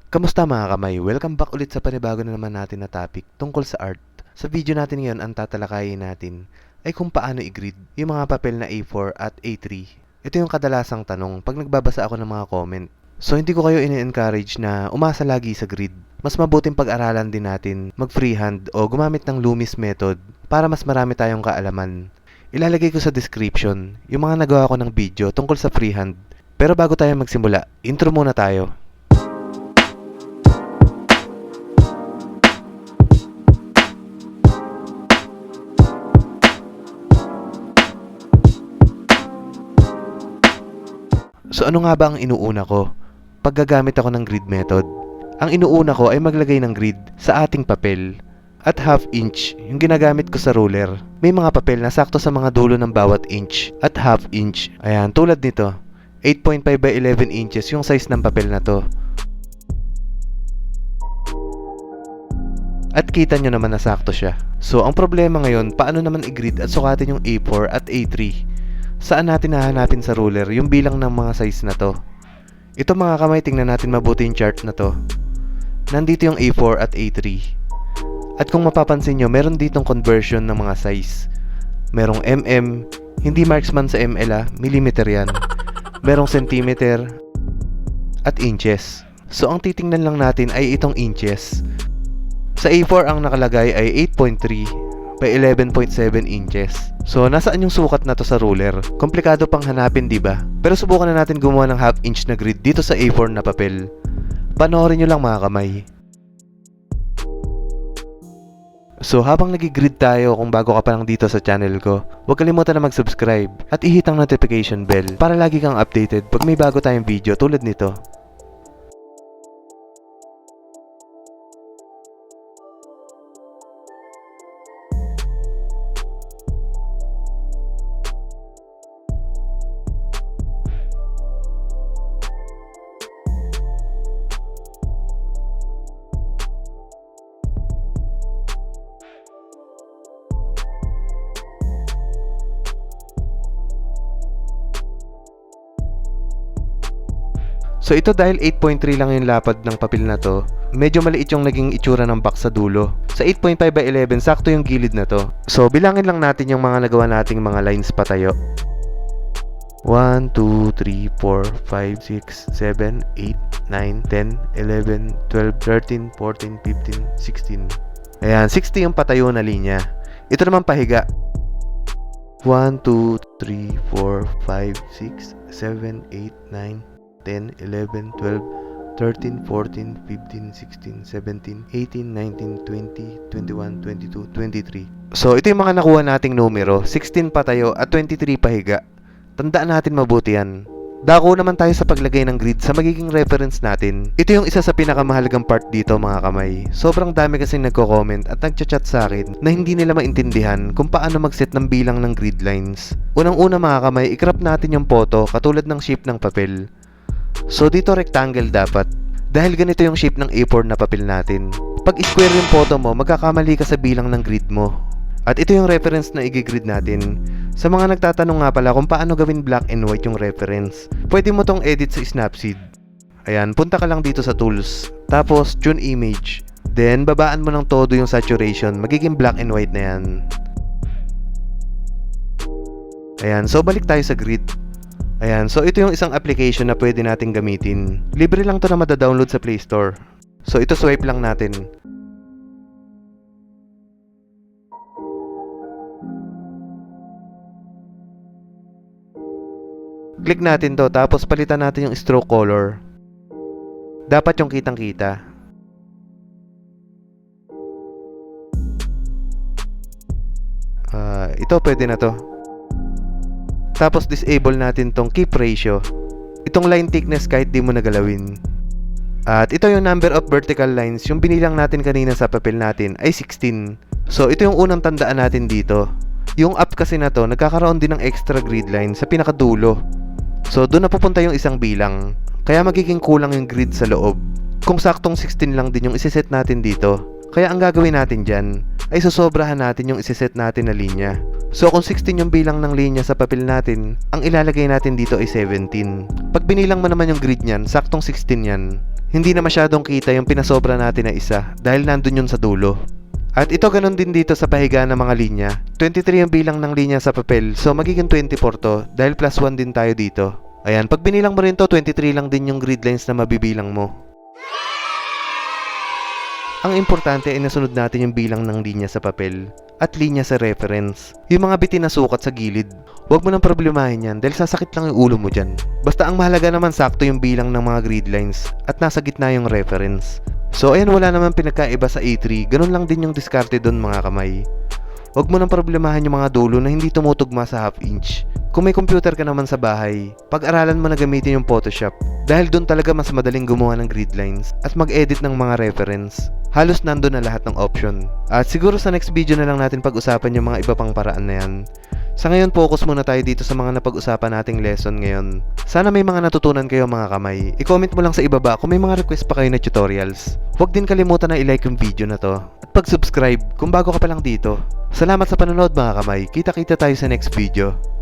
Kamusta mga kamay? Welcome back ulit sa panibago na naman natin na topic tungkol sa art. Sa video natin ngayon, ang tatalakayin natin ay kung paano i-grid yung mga papel na A4 at A3. Ito yung kadalasang tanong pag nagbabasa ako ng mga comment. So hindi ko kayo ini-encourage na umasa lagi sa grid. Mas mabuting pag-aralan din natin mag-freehand o gumamit ng Loomis method para mas marami tayong kaalaman. Ilalagay ko sa description yung mga nagawa ko ng video tungkol sa freehand. Pero bago tayo magsimula, intro muna tayo. So ano nga ba ang inuuna ko pag gagamit ako ng grid method? Ang inuuna ko ay maglagay ng grid sa ating papel at half inch yung ginagamit ko sa ruler. May mga papel na sakto sa mga dulo ng bawat inch at half inch. Ayan, tulad nito. 8.5 by 11 inches yung size ng papel na to. At kita nyo naman na sakto siya. So ang problema ngayon, paano naman i-grid at sukatin yung A4 at A3? Saan natin hahanapin sa ruler yung bilang ng mga size na to? Ito mga kamay, tingnan natin mabuti yung chart na to. Nandito yung A4 at A3. At kung mapapansin nyo, meron ditong conversion ng mga size. Merong mm, hindi marksman sa ml millimeter yan. Merong centimeter at inches. So ang titingnan lang natin ay itong inches. Sa A4 ang nakalagay ay 8.3 by 11.7 inches. So, nasaan yung sukat na to sa ruler? Komplikado pang hanapin, di ba? Pero subukan na natin gumawa ng half inch na grid dito sa A4 na papel. Panoorin nyo lang mga kamay. So, habang nag-grid tayo, kung bago ka pa lang dito sa channel ko, huwag kalimutan na mag-subscribe at i-hit ang notification bell para lagi kang updated pag may bago tayong video tulad nito. So ito dahil 8.3 lang yung lapad ng papel na to, medyo maliit yung naging itsura ng box sa dulo. Sa 8.5 by 11, sakto yung gilid na to. So bilangin lang natin yung mga nagawa nating mga lines patayo. 1, 2, 3, 4, 5, 6, 7, 8, 9, 10, 11, 12, 13, 14, 15, 16. Ayan, 60 yung patayo na linya. Ito naman pahiga. 1, 2, 3, 4, 5, 6, 7, 8, 9, 10, 11, 12, 13, 14, 15, 16, 17, 18, 19, 20, 21, 22, 23. So, ito yung mga nakuha nating numero. 16 patayo at 23 pahiga. Tandaan natin mabuti yan. Dako naman tayo sa paglagay ng grid sa magiging reference natin. Ito yung isa sa pinakamahalagang part dito mga kamay. Sobrang dami kasing nagko-comment at nagchat-chat sa akin na hindi nila maintindihan kung paano mag-set ng bilang ng grid lines. Unang-una mga kamay, i-crop natin yung photo katulad ng shape ng papel. So dito rectangle dapat. Dahil ganito yung shape ng A4 na papel natin. Pag square yung photo mo, magkakamali ka sa bilang ng grid mo. At ito yung reference na i-grid natin. Sa mga nagtatanong nga pala kung paano gawin black and white yung reference, pwede mo tong edit sa Snapseed. Ayan, punta ka lang dito sa tools. Tapos tune image. Then babaan mo ng todo yung saturation. Magiging black and white na yan. Ayan, so balik tayo sa grid. Ayan, so ito yung isang application na pwede nating gamitin. Libre lang to na madadownload sa Play Store. So ito swipe lang natin. Click natin to, tapos palitan natin yung stroke color. Dapat yung kitang-kita. Ito pwede na to. Tapos disable natin tong keep ratio. Itong line thickness kahit di mo nagalawin. At ito yung number of vertical lines. Yung binilang natin kanina sa papel natin ay 16. So ito yung unang tandaan natin dito. Yung up kasi na to, nagkakaroon din ng extra grid line sa pinakadulo. So doon na pupunta yung isang bilang. Kaya magiging kulang yung grid sa loob. Kung saktong 16 lang din yung isiset natin dito. Kaya ang gagawin natin dyan ay susobrahan natin yung isiset natin na linya. So kung 16 yung bilang ng linya sa papel natin, ang ilalagay natin dito ay 17. Pag binilang mo naman yung grid niyan, saktong 16 yan. hindi na masyadong kita yung pinasobra natin na isa dahil nandun yun sa dulo. At ito ganun din dito sa pahigaan ng mga linya. 23 yung bilang ng linya sa papel, so magiging 24 to dahil plus 1 din tayo dito. Ayan, pag binilang mo rin to, 23 lang din yung grid lines na mabibilang mo. Ang importante ay nasunod natin yung bilang ng linya sa papel at linya sa reference. Yung mga bitin na sukat sa gilid, huwag mo nang problemahin yan dahil sasakit lang yung ulo mo dyan. Basta ang mahalaga naman sakto yung bilang ng mga grid lines at nasa gitna yung reference. So ayan, wala naman pinagkaiba sa A3, ganun lang din yung diskarte doon mga kamay. Huwag mo nang problemahan yung mga dulo na hindi tumutugma sa half inch. Kung may computer ka naman sa bahay, pag-aralan mo na gamitin yung Photoshop dahil doon talaga mas madaling gumawa ng grid lines at mag-edit ng mga reference. Halos nandun na lahat ng option. At siguro sa next video na lang natin pag-usapan yung mga iba pang paraan na yan. Sa ngayon, focus muna tayo dito sa mga napag-usapan nating lesson ngayon. Sana may mga natutunan kayo mga kamay. I-comment mo lang sa ibaba kung may mga request pa kayo na tutorials. Huwag din kalimutan na i-like yung video na to. At pag-subscribe kung bago ka pa lang dito. Salamat sa panonood mga kamay. Kita-kita tayo sa next video.